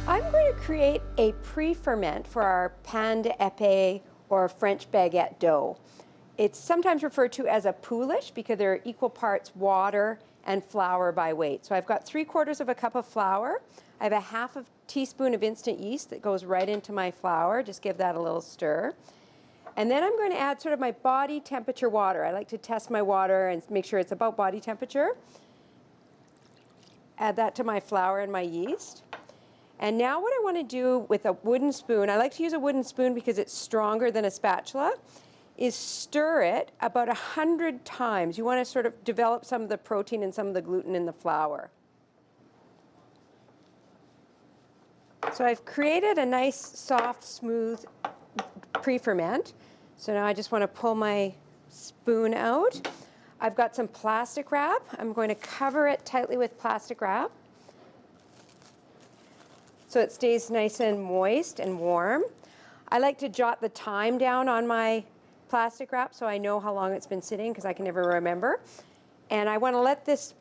I'm going to create a pre-ferment for our pain d'épée or French baguette dough. It's sometimes referred to as a poolish because they're equal parts water and flour by weight. So I've got 3/4 of a cup of flour. I have a half a teaspoon of instant yeast that goes right into my flour. Just give that a little stir. And then I'm going to add sort of my body temperature water. I like to test my water and make sure it's about body temperature. Add that to my flour and my yeast. And now what I want to do with a wooden spoon, I like to use a wooden spoon because it's stronger than a spatula, is stir it about 100 times. You want to sort of develop some of the protein and some of the gluten in the flour. So I've created a nice, soft, smooth pre-ferment. So now I just want to pull my spoon out. I've got some plastic wrap. I'm going to cover it tightly with plastic wrap so it stays nice and moist and warm. I like to jot the time down on my plastic wrap so I know how long it's been sitting because I can never remember. And I want to let this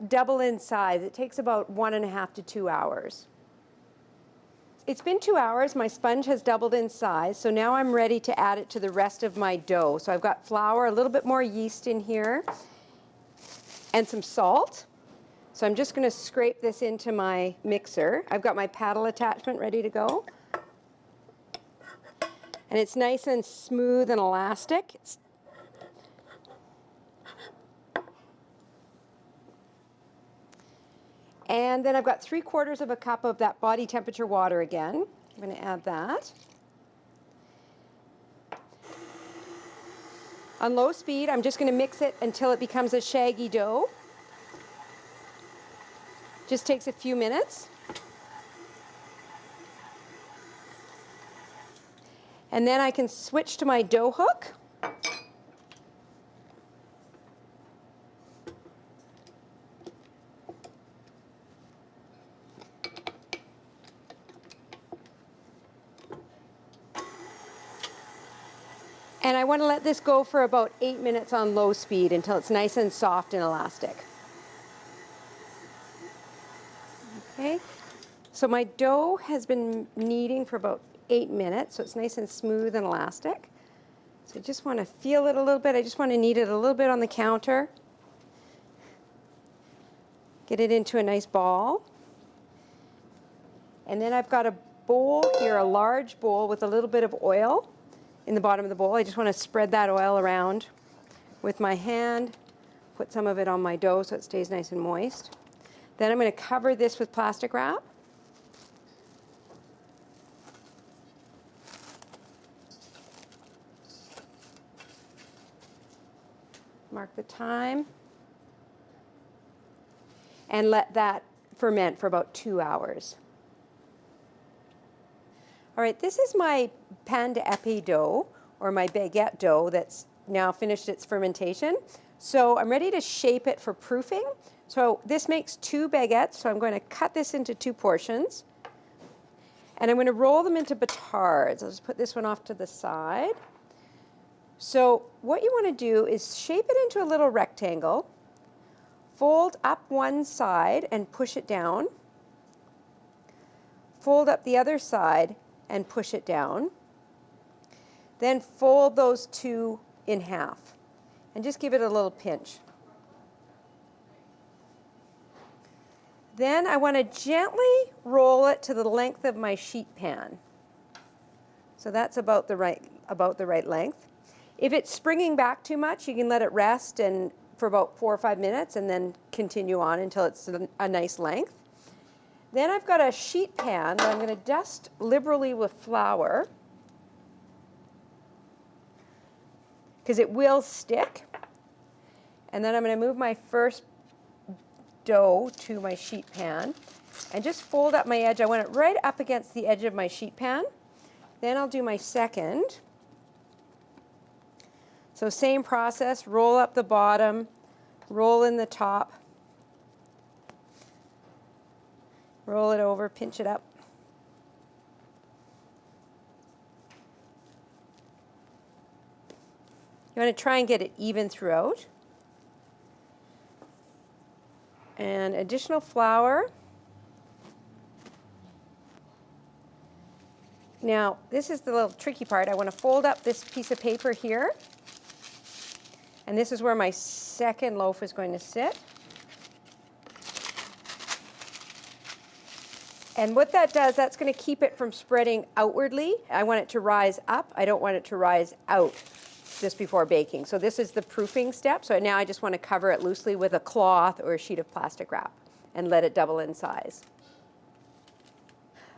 double in size. It takes about 1.5 to 2 hours. It's been 2 hours. My sponge has doubled in size, so now I'm ready to add it to the rest of my dough. So I've got flour, a little bit more yeast in here, and some salt. So I'm just going to scrape this into my mixer. I've got my paddle attachment ready to go. And it's nice and smooth and elastic. And then I've got 3/4 of a cup of that body temperature water again. I'm going to add that. On low speed, I'm just going to mix it until it becomes a shaggy dough. Just takes a few minutes. And then I can switch to my dough hook. And I want to let this go for about 8 minutes on low speed until it's nice and soft and elastic. Okay, so my dough has been kneading for about 8 minutes, so it's nice and smooth and elastic. So I just want to feel it a little bit. I just want to knead it a little bit on the counter. Get it into a nice ball. And then I've got a bowl here, a large bowl with a little bit of oil in the bottom of the bowl. I just want to spread that oil around with my hand, put some of it on my dough so it stays nice and moist. Then I'm going to cover this with plastic wrap. Mark the time. And let that ferment for about 2 hours. All right, this is my pain d'épée dough, or my baguette dough that's now finished its fermentation. So I'm ready to shape it for proofing. So this makes 2 baguettes, so I'm going to cut this into 2 portions. And I'm going to roll them into batards. I'll just put this one off to the side. So what you want to do is shape it into a little rectangle, fold up one side and push it down, fold up the other side and push it down, then fold those 2 in half, and just give it a little pinch. Then I want to gently roll it to the length of my sheet pan. So that's about the right length. If it's springing back too much, you can let it rest and for about 4 or 5 minutes and then continue on until it's a nice length. Then I've got a sheet pan that I'm going to dust liberally with flour because it will stick. And then I'm going to move my first dough to my sheet pan and just fold up my edge. I want it right up against the edge of my sheet pan. Then I'll do my second. So same process, roll up the bottom, roll in the top, roll it over, pinch it up. You want to try and get it even throughout. And additional flour. Now, this is the little tricky part. I want to fold up this piece of paper here. And this is where my second loaf is going to sit. And what that does, that's going to keep it from spreading outwardly. I want it to rise up. I don't want it to rise out just before baking. So this is the proofing step. So now I just want to cover it loosely with a cloth or a sheet of plastic wrap and let it double in size.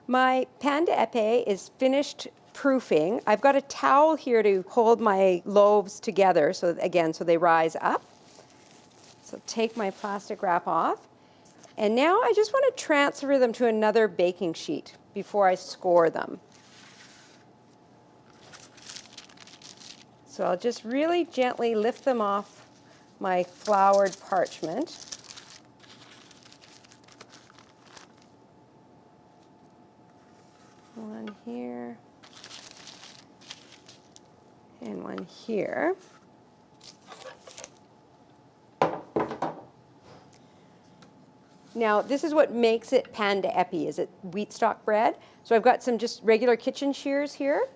My pain d'épée is finished proofing. I've got a towel here to hold my loaves together, so again, so they rise up. So take my plastic wrap off. And now I just want to transfer them to another baking sheet before I score them. So I'll just really gently lift them off my floured parchment. One here. And one here. Now, this is what makes it pain d'épée, is it wheat stock bread. So I've got some just regular kitchen shears here.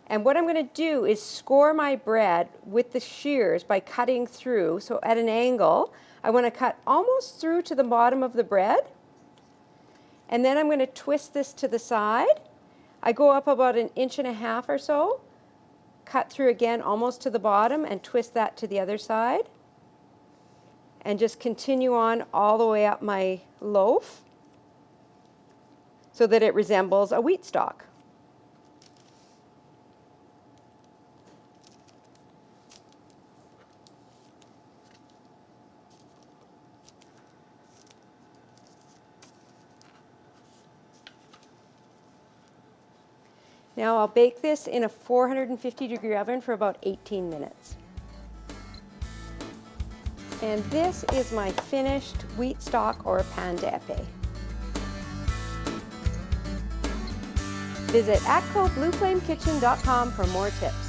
And what I'm going to do is score my bread with the shears by cutting through. So at an angle, I want to cut almost through to the bottom of the bread. And then I'm going to twist this to the side. I go up about 1.5 inches or so, cut through again almost to the bottom and twist that to the other side. And just continue on all the way up my loaf so that it resembles a wheat stalk. Now I'll bake this in a 450-degree oven for about 18 minutes. And this is my finished wheat stock or pain d'épée. Visit atcoblueflamekitchen.com for more tips.